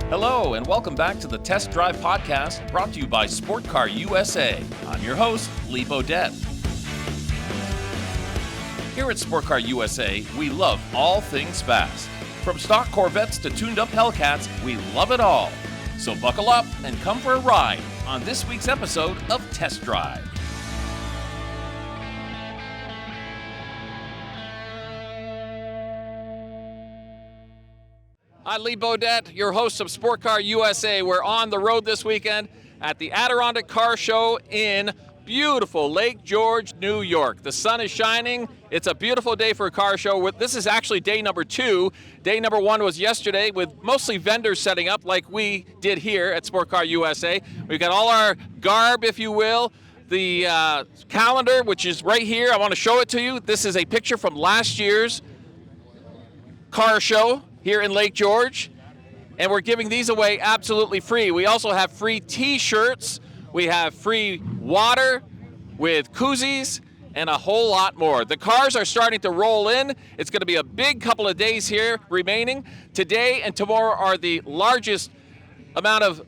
Hello, and welcome back to the Test Drive Podcast, brought to you by Sport Car USA. I'm your host, Lee Bodette. Here at Sport Car USA, we love all things fast. From stock Corvettes to tuned-up Hellcats, we love it all. So buckle up and come for a ride on this week's episode of Test Drive. I'm Lee Bodette, your host of Sport Car USA. We're on the road this weekend at the Adirondack Car Show in beautiful Lake George, New York. The sun is shining. It's a beautiful day for a car show. This is actually day number 2. Day number 1 was yesterday with mostly vendors setting up like we did here at Sport Car USA. We've got all our garb, if you will. The calendar, which is right here. I want to show it to you. This is a picture from last year's car show here in Lake George, and we're giving these away absolutely free. We also have free t-shirts, we have free water with koozies, and a whole lot more. The cars are starting to roll in. It's going to be a big couple of days here remaining. Today and tomorrow are the largest amount of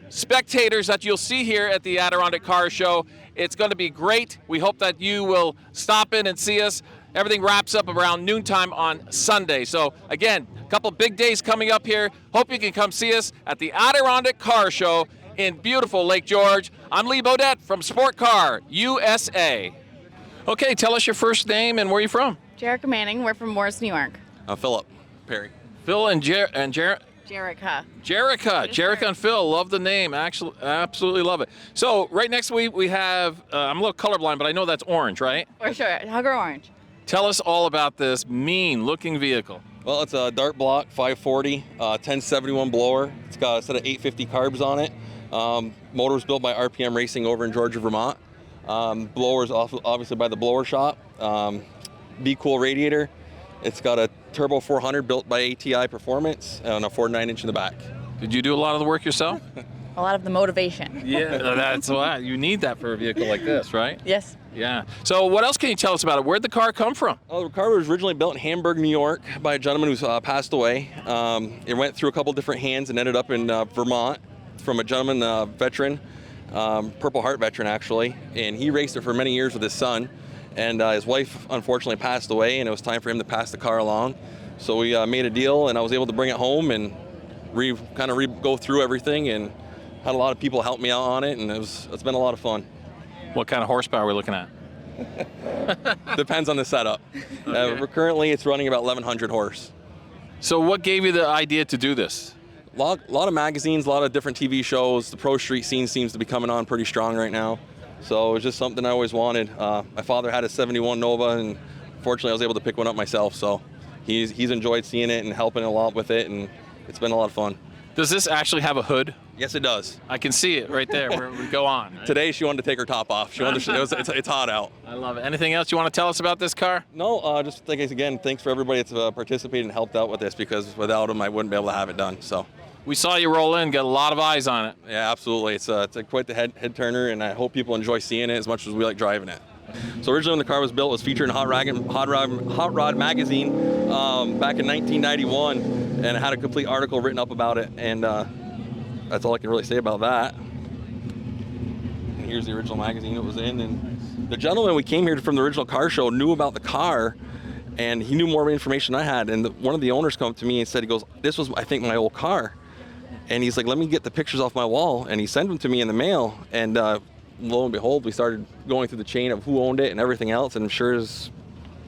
spectators that you'll see here at the Adirondack Car Show. It's going to be great. We hope that you will stop in and see us. Everything wraps up around noontime on Sunday. So again, a couple big days coming up here. Hope you can come see us at the Adirondack Car Show in beautiful Lake George. I'm Lee Bodette from Sport Car USA. Okay, tell us your first name and where you're from. Jerica Manning. We're from Morris, New York. Philip Perry. Phil and Jerica. Jerica and Phil, love the name. Actually, absolutely love it. So right next we have, I'm a little colorblind, but I know that's orange, right? For sure, Hugger Orange. Tell us all about this mean-looking vehicle. Well, it's a dart block 540, 1071 blower. It's got a set of 850 carbs on it. Motor's built by RPM Racing over in Georgia, Vermont. Blower's obviously by the blower shop. Be Cool radiator. It's got a Turbo 400 built by ATI Performance and a 4.9-inch in the back. Did you do a lot of the work yourself? A lot of the motivation. Yeah, that's why. You need that for a vehicle like this, right? Yes. Yeah. So what else can you tell us about it? Where'd the car come from? Oh, the car was originally built in Hamburg, New York by a gentleman who's passed away. It went through a couple different hands and ended up in Vermont from a gentleman, veteran, Purple Heart veteran actually, and he raced it for many years with his son. And his wife unfortunately passed away, and it was time for him to pass the car along. So we made a deal, and I was able to bring it home and go through everything, and had a lot of people help me out on it, and it's been a lot of fun. What kind of horsepower are we looking at? Depends on the setup. Okay. Currently, it's running about 1,100 horse. So what gave you the idea to do this? A lot of magazines, a lot of different TV shows. The pro street scene seems to be coming on pretty strong right now. So it was just something I always wanted. My father had a 71 Nova, and fortunately I was able to pick one up myself. So he's enjoyed seeing it and helping a lot with it, and it's been a lot of fun. Does this actually have a hood? Yes, it does. I can see it right there where we go on. Right? Today she wanted to take her top off. It's hot out. I love it. Anything else you want to tell us about this car? No, just thanks for everybody that's participated and helped out with this, because without them I wouldn't be able to have it done. So. We saw you roll in, got a lot of eyes on it. Yeah, absolutely. It's quite the head turner, and I hope people enjoy seeing it as much as we like driving it. So originally when the car was built, it was featured in Hot Rod magazine back in 1991, and it had a complete article written up about it, and that's all I can really say about that. And here's the original magazine it was in, and the gentleman we came here from the original car show knew about the car, and he knew more information than I had, and one of the owners come to me and said, he goes, "This was, I think, my old car." And he's like, "Let me get the pictures off my wall," and he sent them to me in the mail, and lo and behold, we started going through the chain of who owned it and everything else, and sure as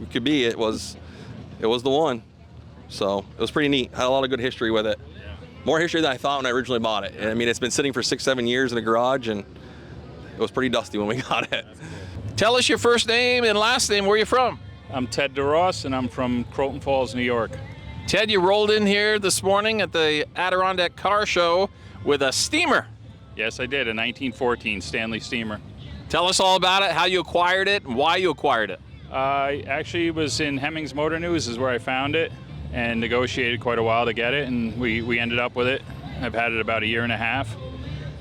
it could be, it was the one. So it was pretty neat. Had a lot of good history with it. More history than I thought when I originally bought it. I mean, it's been sitting for 6-7 years in the garage, and it was pretty dusty when we got it. Tell us your first name and last name. Where are you from? I'm Ted DeRoss, and I'm from Croton Falls, New York. Ted, you rolled in here this morning at the Adirondack Car Show with a steamer. Yes, I did, a 1914 Stanley steamer. Tell us all about it, how you acquired it, and why you acquired it. I actually was in Hemmings Motor News is where I found it, and negotiated quite a while to get it, and we ended up with it. I've had it about a year and a half.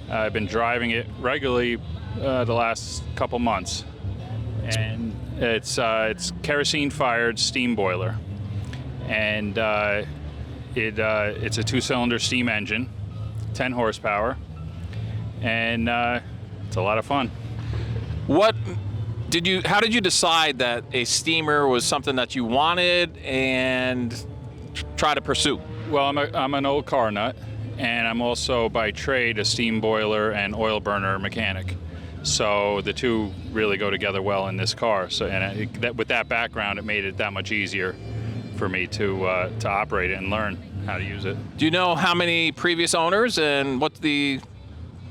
I've been driving it regularly the last couple months. And it's kerosene-fired steam boiler. And it's a 2-cylinder steam engine. 10 horsepower, and it's a lot of fun. How did you decide that a steamer was something that you wanted and try to pursue? Well, I'm an old car nut, and I'm also by trade a steam boiler and oil burner mechanic. So the two really go together well in this car. So, with that background, it made it that much easier for me to operate it and learn how to use it. Do you know how many previous owners and what the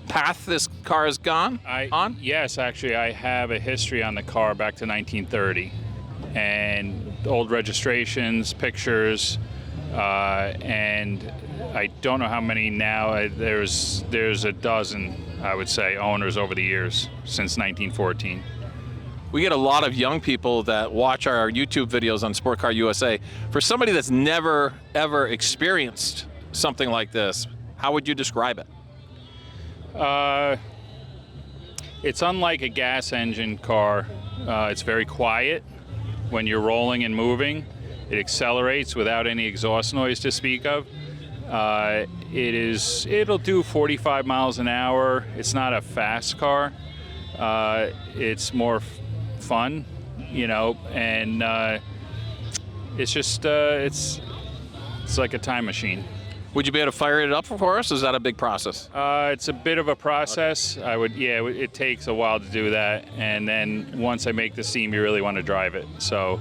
path this car has gone on? Yes, actually, I have a history on the car back to 1930, and old registrations, pictures, and I don't know how many now. There's a dozen, I would say, owners over the years since 1914. We get a lot of young people that watch our YouTube videos on Sport Car USA. For somebody that's never, ever experienced something like this, how would you describe it? It's unlike a gas engine car. It's very quiet when you're rolling and moving. It accelerates without any exhaust noise to speak of. It'll do 45 miles an hour. It's not a fast car. It's more fun, and it's just it's like a time machine. Would you be able to fire it up for us? Is that a big process? It's a bit of a process. It takes a while to do that, and then once I make the steam, you really want to drive it. So,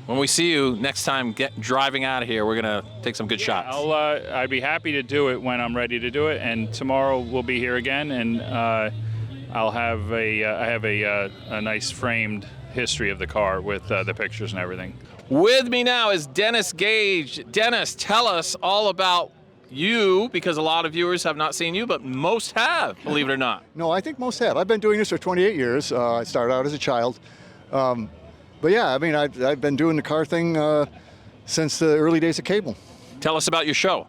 when we see you next time driving out of here, we're gonna take some good shots. I'd be happy to do it when I'm ready to do it, and tomorrow we'll be here again, and I'll have I have a nice framed history of the car with the pictures and everything. With me now is Dennis Gage. Dennis, tell us all about you, because a lot of viewers have not seen you, but most have, believe it or not. No, I think most have. I've been doing this for 28 years. I started out as a child. But yeah, I mean, I've been doing the car thing since the early days of cable. Tell us about your show.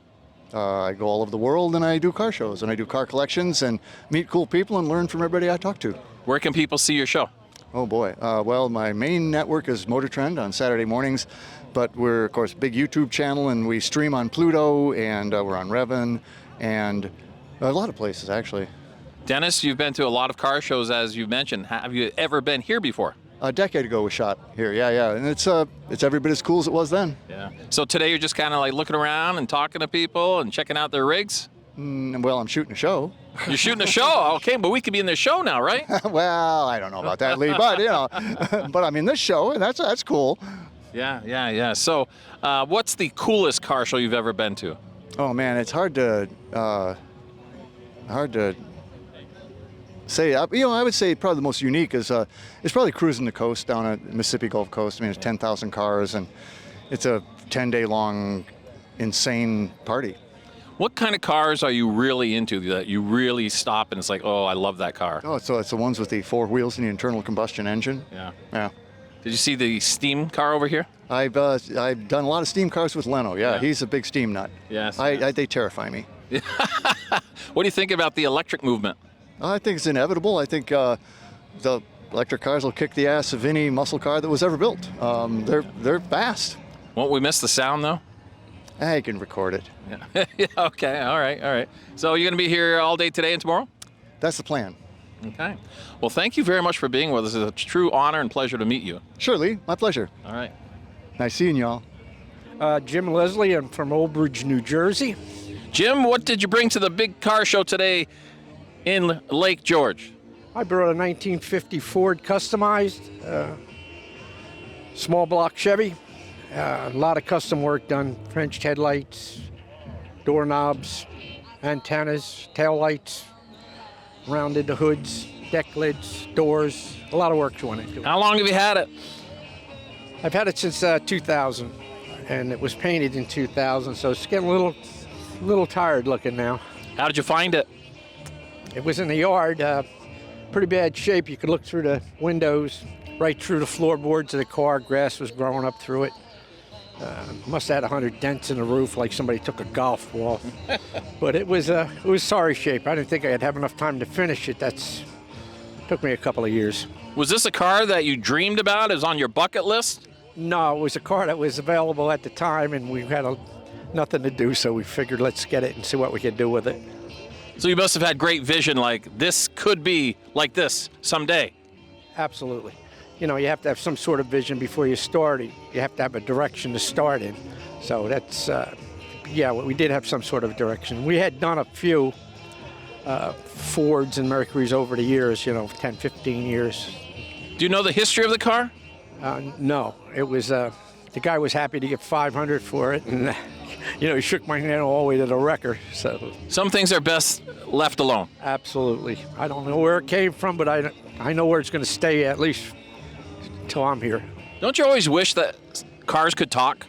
I go all over the world and I do car shows and I do car collections and meet cool people and learn from everybody I talk to. Where can people see your show? Oh boy. Well, my main network is Motor Trend on Saturday mornings, but we're, of course, a big YouTube channel and we stream on Pluto and we're on Revin and a lot of places, actually. Dennis, you've been to a lot of car shows, as you've mentioned. Have you ever been here before? A decade ago we shot here, yeah. And it's every bit as cool as it was then. Yeah. So today you're just kind of like looking around and talking to people and checking out their rigs? Well, I'm shooting a show. You're shooting a show? Okay, but we could be in this show now, right? Well, I don't know about that, Lee, but but I'm in this show, and that's cool. Yeah. So, what's the coolest car show you've ever been to? Oh man, it's hard to say. I would say probably the most unique is it's probably cruising the coast down at Mississippi Gulf Coast. I mean, it's 10,000 cars, and it's a 10-day long, insane party. What kind of cars are you really into that you really stop and it's like, oh, I love that car? Oh, so it's the ones with the 4 wheels and the internal combustion engine. Yeah. Did you see the steam car over here? I've done a lot of steam cars with Leno. Yeah. He's a big steam nut. Yes. They terrify me. What do you think about the electric movement? I think it's inevitable. I think the electric cars will kick the ass of any muscle car that was ever built. They're fast. Won't we miss the sound though? I can record it. Yeah. Okay. All right. So you're going to be here all day today and tomorrow? That's the plan. Okay. Well, thank you very much for being with us. It's a true honor and pleasure to meet you. Sure, Lee. My pleasure. All right. Nice seeing y'all. Jim Leslie. I'm from Old Bridge, New Jersey. Jim, what did you bring to the big car show today in Lake George? I brought a 1950 Ford customized small block Chevy. A lot of custom work done. Frenched headlights, doorknobs, antennas, taillights, rounded the hoods, deck lids, doors. A lot of work went into it. How long have you had it? I've had it since 2000, and it was painted in 2000, so it's getting a little tired looking now. How did you find it? It was in the yard, pretty bad shape. You could look through the windows, right through the floorboards of the car. Grass was growing up through it. Must have had 100 dents in the roof, like somebody took a golf ball. But it was sorry shape. I didn't think I'd have enough time to finish it. Took me a couple of years. Was this a car that you dreamed about? It was on your bucket list? No, it was a car that was available at the time, and we had nothing to do, so we figured let's get it and see what we could do with it. So you must have had great vision, like this could be like this someday. Absolutely. You know, you have to have some sort of vision before you start. You have to have a direction to start in. So that's, yeah, we did have some sort of direction. We had done a few Fords and Mercuries over the years, 10, 15 years. Do you know the history of the car? No, it was, the guy was happy to get 500 for it, and, he shook my hand all the way to the wrecker, so. Some things are best left alone. Absolutely. I don't know where it came from, but I know where it's going to stay at least till I'm here. Don't you always wish that cars could talk?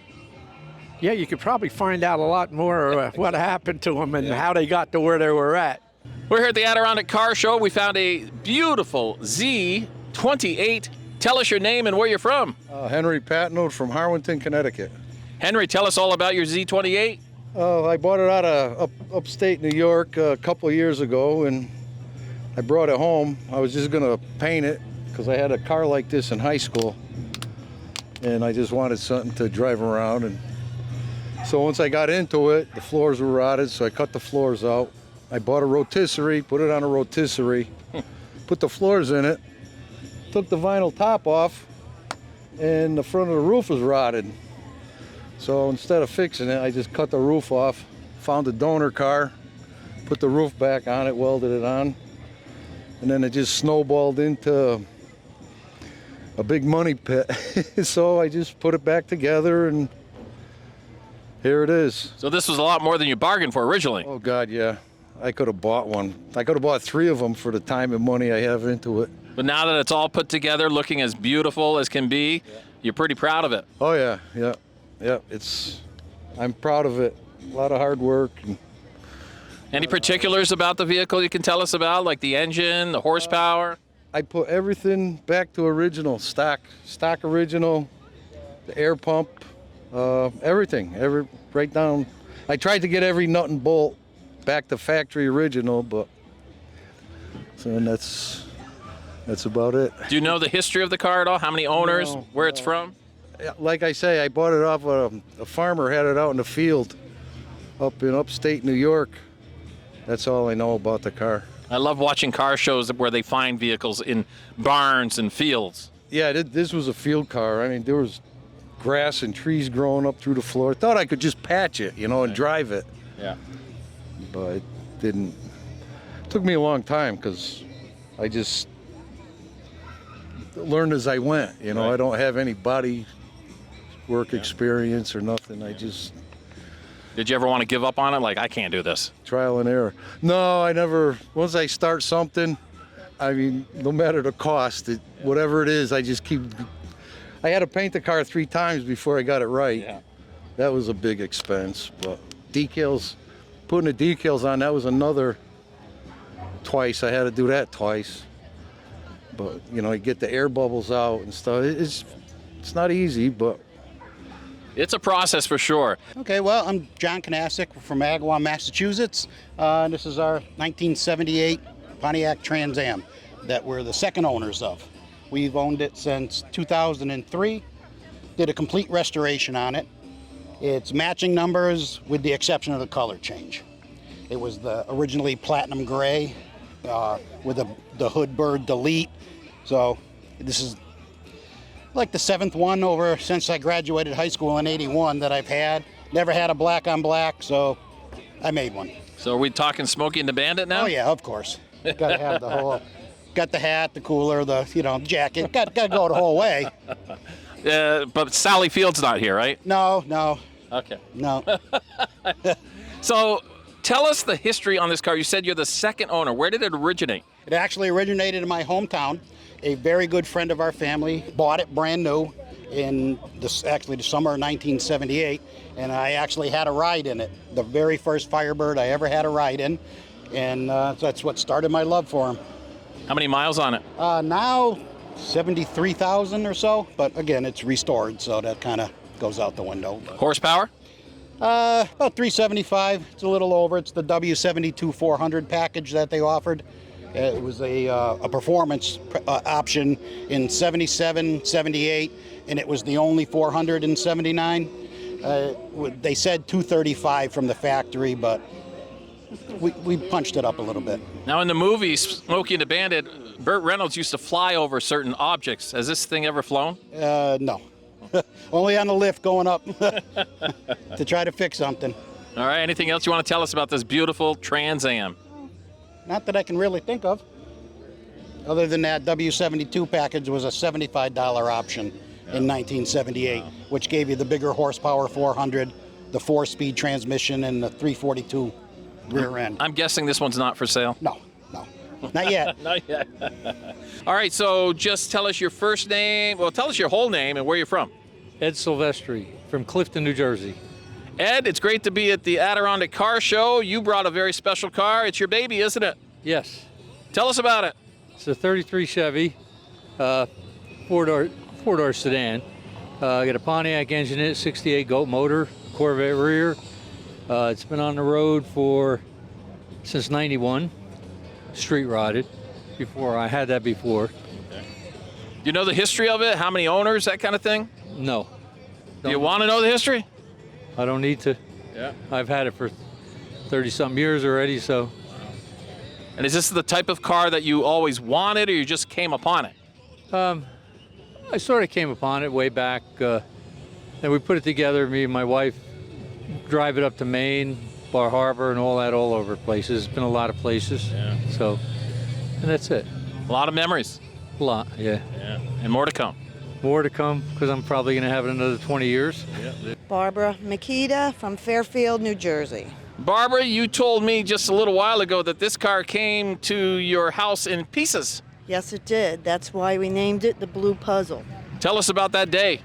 Yeah, you could probably find out a lot more what happened to them and how they got to where they were at. We're here at the Adirondack Car Show. We found a beautiful Z28. Tell us your name and where you're from. Henry Patnode from Harwinton, Connecticut. Henry, tell us all about your Z28. I bought it out of upstate New York a couple of years ago, and I brought it home. I was just going to paint it because I had a car like this in high school, and I just wanted something to drive around. And so once I got into it, the floors were rotted, so I cut the floors out. I bought a rotisserie, put it on a rotisserie, put the floors in it, took the vinyl top off, and the front of the roof was rotted. So instead of fixing it, I just cut the roof off, found a donor car, put the roof back on it, welded it on, and then it just snowballed into a big money pit. So I just put it back together, and here it is. So this was a lot more than you bargained for originally. Oh God, yeah. I could have bought one. I could have bought 3 of them for the time and money I have into it. But now that it's all put together, looking as beautiful as can be, you're pretty proud of it. Oh yeah. I'm proud of it. A lot of hard work. Any particulars about the vehicle you can tell us about, like the engine, the horsepower? I put everything back to original, stock original, the air pump, everything, right down. I tried to get every nut and bolt back to factory original, but that's about it. Do you know the history of the car at all? How many owners? No, where it's from? Like I say, I bought it off a farmer, had it out in the field up in upstate New York. That's all I know about the car. I love watching car shows where they find vehicles in barns and fields. Yeah, this was a field car. I mean, there was grass and trees growing up through the floor. I thought I could just patch it, and drive it. Yeah. But it didn't. It took me a long time because I just learned as I went. Right. I don't have any body work experience or nothing. I just Did you ever want to give up on it? Like, I can't do this. trial and error. No, I never. Once I start something, I mean, no matter the cost, whatever it is, I just keep. I had to paint the car 3 times before I got it right. Yeah. That was a big expense. But decals, putting the decals on, that was another twice. I had to do that twice. But you get the air bubbles out and stuff. It's not easy, but It's a process for sure. Okay, well, I'm John Kanasik from Agawam, Massachusetts. This is our 1978 Pontiac Trans Am that we're the second owners of. We've owned it since 2003. Did a complete restoration on it. It's matching numbers with the exception of the color change. It was the originally platinum gray with the hood bird delete. So this is like the 7th one over since I graduated high school in '81 that I've had. Never had a black on black, so I made one. So are we talking Smokey and the Bandit now? Oh yeah, of course. Got to have the whole, got the hat, the cooler, the jacket. Got to go the whole way. But Sally Field's not here, right? No. Okay. No. So tell us the history on this car. You said you're the second owner. Where did it originate? It actually originated in my hometown. A very good friend of our family bought it brand new in the summer of 1978, and I actually had a ride in it. The very first Firebird I ever had a ride in, and that's what started my love for him. How many miles on it? Now 73,000 or so, but again, it's restored, so that kind of goes out the window. Horsepower? About 375. It's a little over. It's the W72 400 package that they offered. It was a performance option in 77, 78, and it was the only 400 in 79. They said 235 from the factory, but we punched it up a little bit. Now, in the movie Smokey and the Bandit, Burt Reynolds used to fly over certain objects. Has this thing ever flown? No. Only on the lift going up to try to fix something. All right, anything else you want to tell us about this beautiful Trans Am? Not that I can really think of. Other than that, W72 package was a $75 option in 1978, which gave you the bigger horsepower 400, the 4-speed transmission, and the 342 rear end. I'm guessing this one's not for sale? No, not yet. Not yet. All right, so just tell us your first name. Well, tell us your whole name and where you're from. Ed Silvestri from Clifton, New Jersey. Ed, it's great to be at the Adirondack Car Show. You brought a very special car. It's your baby, isn't it? Yes. Tell us about it. It's a 33 Chevy, four-door sedan. Got a Pontiac engine in it, 68 goat motor, Corvette rear. It's been on the road since '91. Street rodded. Before I had that before. Do you know the history of it? How many owners, that kind of thing? No. Do you want to know the history? I don't need to. Yeah. I've had it for 30-something years already, so. And is this the type of car that you always wanted, or you just came upon it? I sort of came upon it way back, and we put it together, me and my wife, drive it up to Maine, Bar Harbor, and all over places. It's been a lot of places. Yeah. So, and that's it. A lot of memories. A lot, yeah. Yeah. And more to come. More to come, because I'm probably going to have it another 20 years. Yeah. Barbara Makita from Fairfield, New Jersey. Barbara, you told me just a little while ago that this car came to your house in pieces. Yes, it did. That's why we named it the Blue Puzzle. Tell us about that day.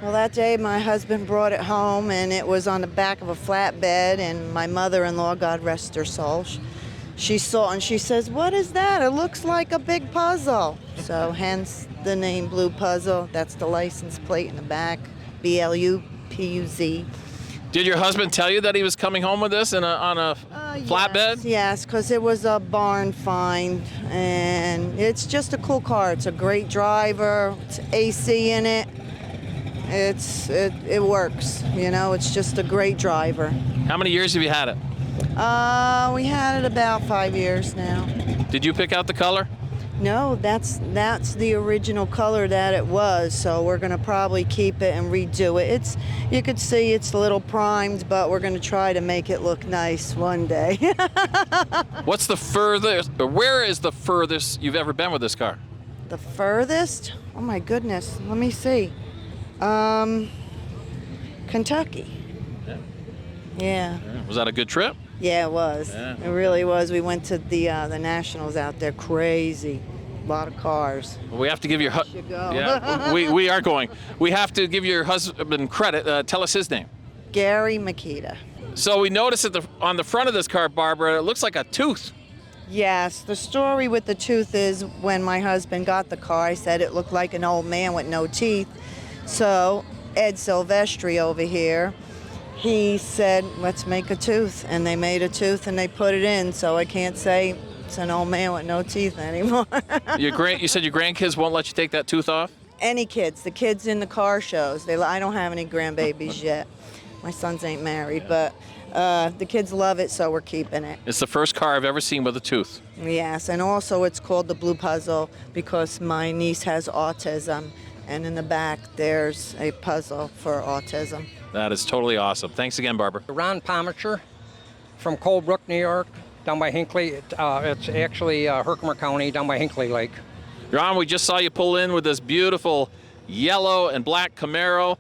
Well, that day my husband brought it home, and it was on the back of a flatbed, and my mother-in-law, God rest her soul, she saw it and she says, "What is that? It looks like a big puzzle." So hence the name Blue Puzzle. That's the license plate in the back, BLUPUZ. Did your husband tell you that he was coming home with this on a flatbed? Yes, because it was a barn find, and it's just a cool car. It's a great driver. It's AC in it. It works. You know, it's just a great driver. How many years have you had it? We had it about 5 years now. Did you pick out the color? No, that's the original color that it was. So we're gonna probably keep it and redo it. You could see it's a little primed, but we're gonna try to make it look nice one day. What's the furthest, or where is the furthest you've ever been with this car? The furthest? Oh my goodness. Let me see. Kentucky. Yeah. Was that a good trip? Yeah, it was. Yeah. It really was. We went to the Nationals out there. Crazy. A lot of cars. Well, we have to give your Should go. Yeah, we are going. We have to give your husband credit. Tell us his name. Gary Makita. So we noticed on the front of this car, Barbara, it looks like a tooth. Yes, the story with the tooth is when my husband got the car, I said it looked like an old man with no teeth. So Ed Silvestri over here, he said, let's make a tooth. And they made a tooth and they put it in, so I can't say it's an old man with no teeth anymore. You said your grandkids won't let you take that tooth off? Any kids, the kids in the car shows. I don't have any grandbabies yet. My sons ain't married, but the kids love it, so we're keeping it. It's the first car I've ever seen with a tooth. Yes, and also it's called the Blue Puzzle because my niece has autism, and in the back there's a puzzle for autism. That is totally awesome. Thanks again, Barbara. Ron Pomacher from Colebrook, New York, down by Hinckley. It's actually Herkimer County, down by Hinckley Lake. Ron, we just saw you pull in with this beautiful yellow and black Camaro.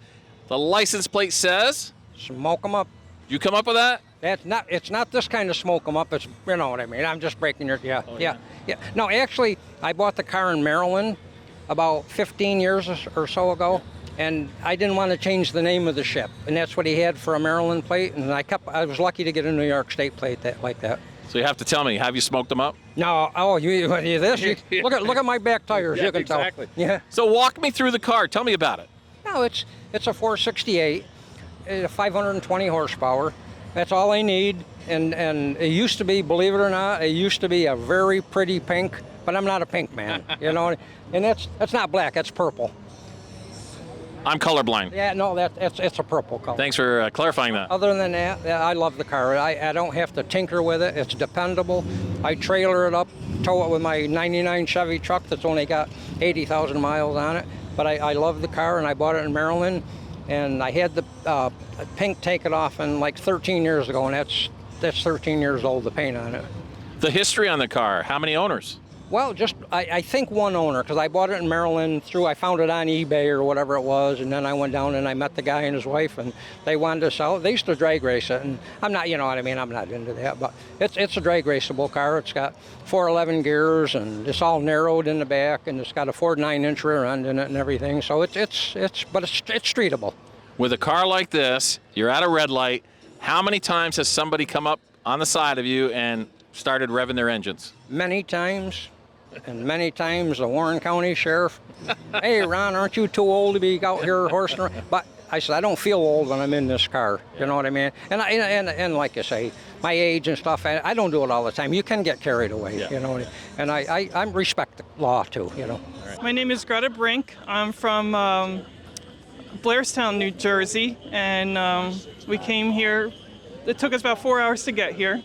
The license plate says? Smoke 'em up. You come up with that? It's not this kind of smoke 'em up. It's, you know what I mean. I'm just breaking your, yeah. No, actually, I bought the car in Maryland about 15 years or so ago, and I didn't want to change the name of the ship, and that's what he had for a Maryland plate, and I was lucky to get a New York State plate like that. So you have to tell me, have you smoked them up? No, look at my back tires. Yeah, you can exactly. tell. Yeah. So walk me through the car. Tell me about it. No, it's a 468, 520 horsepower. That's all I need. And it used to be, believe it or not, it used to be a very pretty pink, but I'm not a pink man, you know. And that's not black, that's purple. I'm colorblind. Yeah, no, it's a purple color. Thanks for clarifying that. Other than that, yeah, I love the car. I don't have to tinker with it. It's dependable. I trailer it up, tow it with my 99 Chevy truck that's only got 80,000 miles on it. But I love the car, and I bought it in Maryland. And I had the paint taken off in like 13 years ago, and that's 13 years old, the paint on it. The history on the car, how many owners? Well, just I think one owner, because I bought it in Maryland I found it on eBay or whatever it was, and then I went down and I met the guy and his wife, and they wanted to sell it. They used to drag race it, and I'm not, you know what I mean, I'm not into that, but it's a drag raceable car. It's got 411 gears, and it's all narrowed in the back, and it's got a 49-inch rear end in it and everything, so it's streetable. With a car like this, you're at a red light. How many times has somebody come up on the side of you and started revving their engines? Many times. And many times the Warren County Sheriff, hey, Ron, aren't you too old to be out here horsing around? But I said, I don't feel old when I'm in this car. You know what I mean? And like I say, my age and stuff, I don't do it all the time. You can get carried away, you know. And I respect the law, too, you know. My name is Greta Brink. I'm from Blairstown, New Jersey. And we came here. It took us about 4 hours to get here.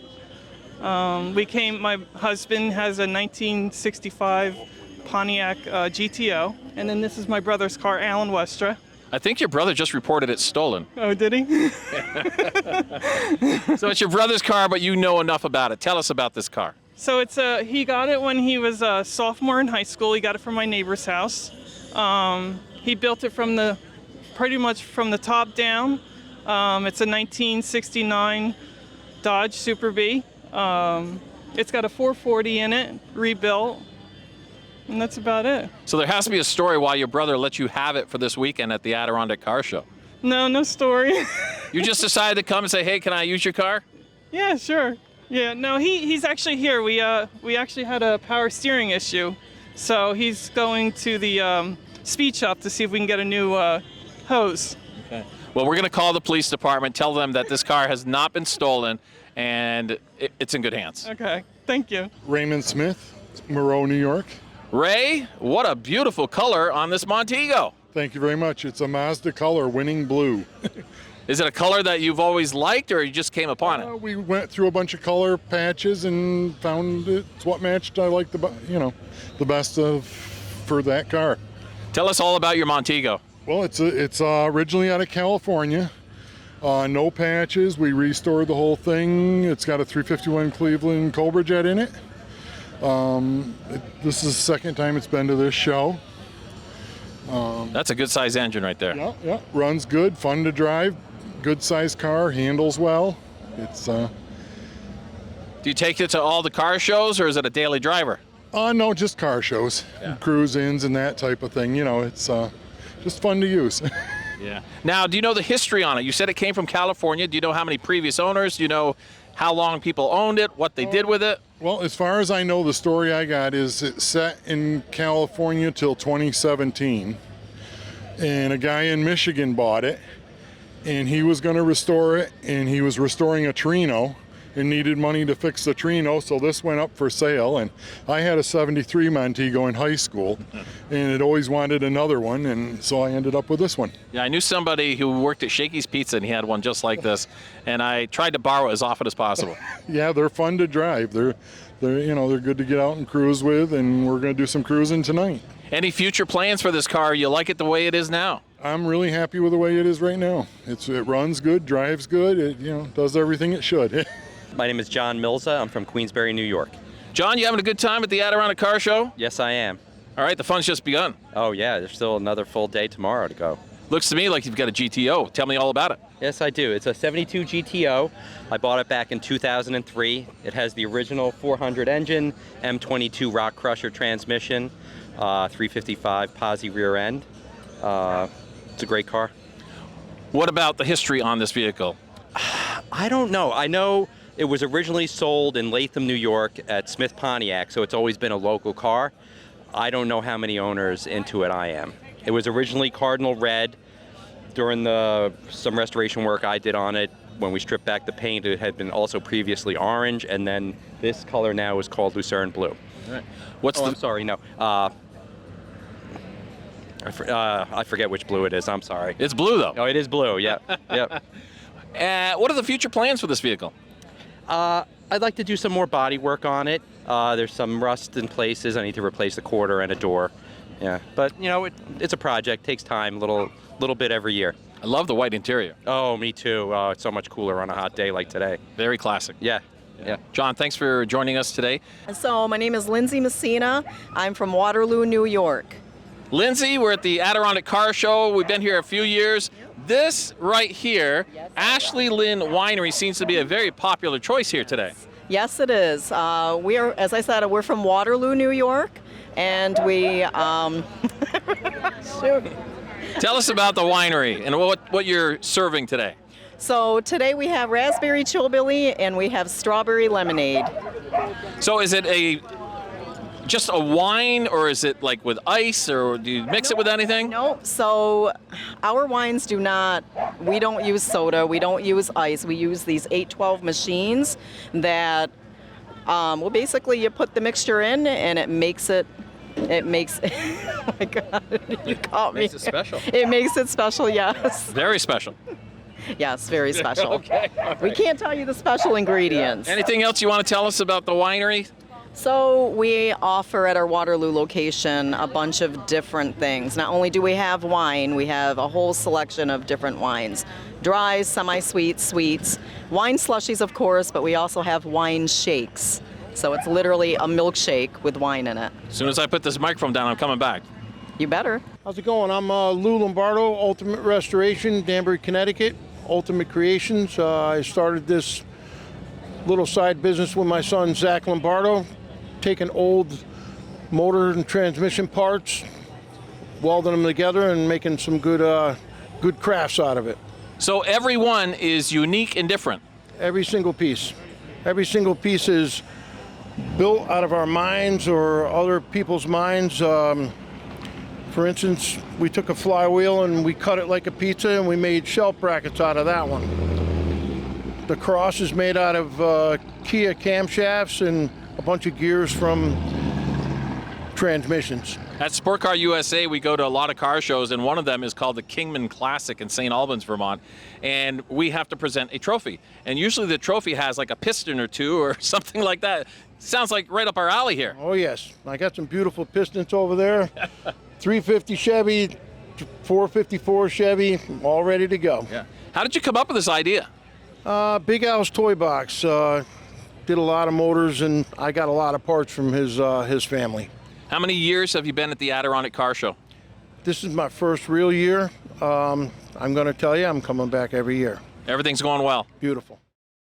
My husband has a 1965 Pontiac GTO, and then this is my brother's car, Alan Westra. I think your brother just reported it stolen. Oh, did he? So it's your brother's car, but you know enough about it. Tell us about this car. So he got it when he was a sophomore in high school. He got it from my neighbor's house. He built it pretty much from the top down. It's a 1969 Dodge Super B. It's got a 440 in it, rebuilt, and that's about it. So there has to be a story why your brother let you have it for this weekend at the Adirondack Car Show. No story. You just decided to come and say, hey, can I use your car? Yeah, sure. Yeah, no, he's actually here. We actually had a power steering issue, so he's going to the speed shop to see if we can get a new hose. Okay. Well, we're going to call the police department, tell them that this car has not been stolen, and it's in good hands. Okay, thank you. Raymond Smith, Moreau, New York. Ray, what a beautiful color on this Montego. Thank you very much. It's a Mazda color, winning blue. Is it a color that you've always liked, or you just came upon it? We went through a bunch of color patches and found it's what matched I like the best for that car. Tell us all about your Montego. Well, it's originally out of California. No patches. We restored the whole thing. It's got a 351 Cleveland Cobra jet in it. This is the second time it's been to this show. That's a good size engine right there. Yeah. Runs good, fun to drive, good size car, handles well. It's. Do you take it to all the car shows, or is it a daily driver? No, just car shows, cruise-ins and that type of thing. You know, it's just fun to use. Yeah. Now, do you know the history on it? You said it came from California. Do you know how many previous owners? Do you know how long people owned it, what they did with it? Well, as far as I know, the story I got is it sat in California till 2017. And a guy in Michigan bought it, and he was going to restore it, and he was restoring a Torino and needed money to fix the Torino, so this went up for sale. And I had a 73 Montego in high school and had always wanted another one, and so I ended up with this one. Yeah, I knew somebody who worked at Shakey's Pizza, and he had one just like this, and I tried to borrow it as often as possible. Yeah, they're fun to drive. They're good to get out and cruise with, and we're going to do some cruising tonight. Any future plans for this car? You like it the way it is now? I'm really happy with the way it is right now. It runs good, drives good, it does everything it should. My name is John Milsa. I'm from Queensbury, New York. John, you having a good time at the Adirondack Car Show? Yes, I am. All right, the fun's just begun. Oh, yeah, there's still another full day tomorrow to go. Looks to me like you've got a GTO. Tell me all about it. Yes, I do. It's a 72 GTO. I bought it back in 2003. It has the original 400 engine, M22 Rock Crusher transmission, 355 posi rear end. It's a great car. What about the history on this vehicle? I don't know. I know it was originally sold in Latham, New York at Smith Pontiac, so it's always been a local car. I don't know how many owners into it I am. It was originally Cardinal Red. During some restoration work I did on it, when we stripped back the paint, it had been also previously orange, and then this color now is called Lucerne Blue. All right. I'm sorry, no. I forget which blue it is. I'm sorry. It's blue, though. Oh, it is blue. Yep. Yep. What are the future plans for this vehicle? I'd like to do some more body work on it. There's some rust in places. I need to replace a quarter and a door. Yeah, but you know, it's a project. Takes time. Little bit every year. I love the white interior. Oh, me too. It's so much cooler on a hot day like today. Very classic. Yeah. Yeah. John, thanks for joining us today. So my name is Lindsay Messina. I'm from Waterloo, New York. Lindsay, we're at the Adirondack Car Show. We've been here a few years. This right here, Ashley Lynn Winery, seems to be a very popular choice here today. Yes, it is. We are, as I said, we're from Waterloo, New York, and we. Tell us about the winery and what you're serving today. So today we have raspberry chillbilly and we have strawberry lemonade. So is it just a wine, or is it like with ice, or do you mix it with anything? No, so our wines we don't use soda, we don't use ice, we use these 812 machines that, well, basically you put the mixture in and it makes, oh my God, you caught me. Makes it special. It makes it special, yes. Very special. Yes, very special. Okay. Right. We can't tell you the special ingredients. Anything else you want to tell us about the winery? So we offer at our Waterloo location a bunch of different things. Not only do we have wine, we have a whole selection of different wines. Dries, semi-sweets, sweets, wine slushies, of course, but we also have wine shakes. So it's literally a milkshake with wine in it. As soon as I put this microphone down, I'm coming back. You better. How's it going? I'm Lou Lombardo, Ultimate Restoration, Danbury, Connecticut. Ultimate Creations. I started this little side business with my son, Zach Lombardo, taking old motor and transmission parts, welding them together, and making some good crafts out of it. So every one is unique and different? Every single piece. Every single piece is built out of our minds or other people's minds. For instance, we took a flywheel and we cut it like a pizza and we made shelf brackets out of that one. The cross is made out of Kia camshafts and a bunch of gears from transmissions. At Sport Car USA, we go to a lot of car shows, and one of them is called the Kingman Classic in St. Albans, Vermont, and we have to present a trophy. And usually the trophy has like a piston or two or something like that. Sounds like right up our alley here. Oh yes, I got some beautiful pistons over there. 350 Chevy, 454 Chevy, all ready to go. Yeah. How did you come up with this idea? Big Al's Toy Box. Did a lot of motors, and I got a lot of parts from his family. How many years have you been at the Adirondack Car Show? This is my first real year. I'm going to tell you, I'm coming back every year. Everything's going well. Beautiful.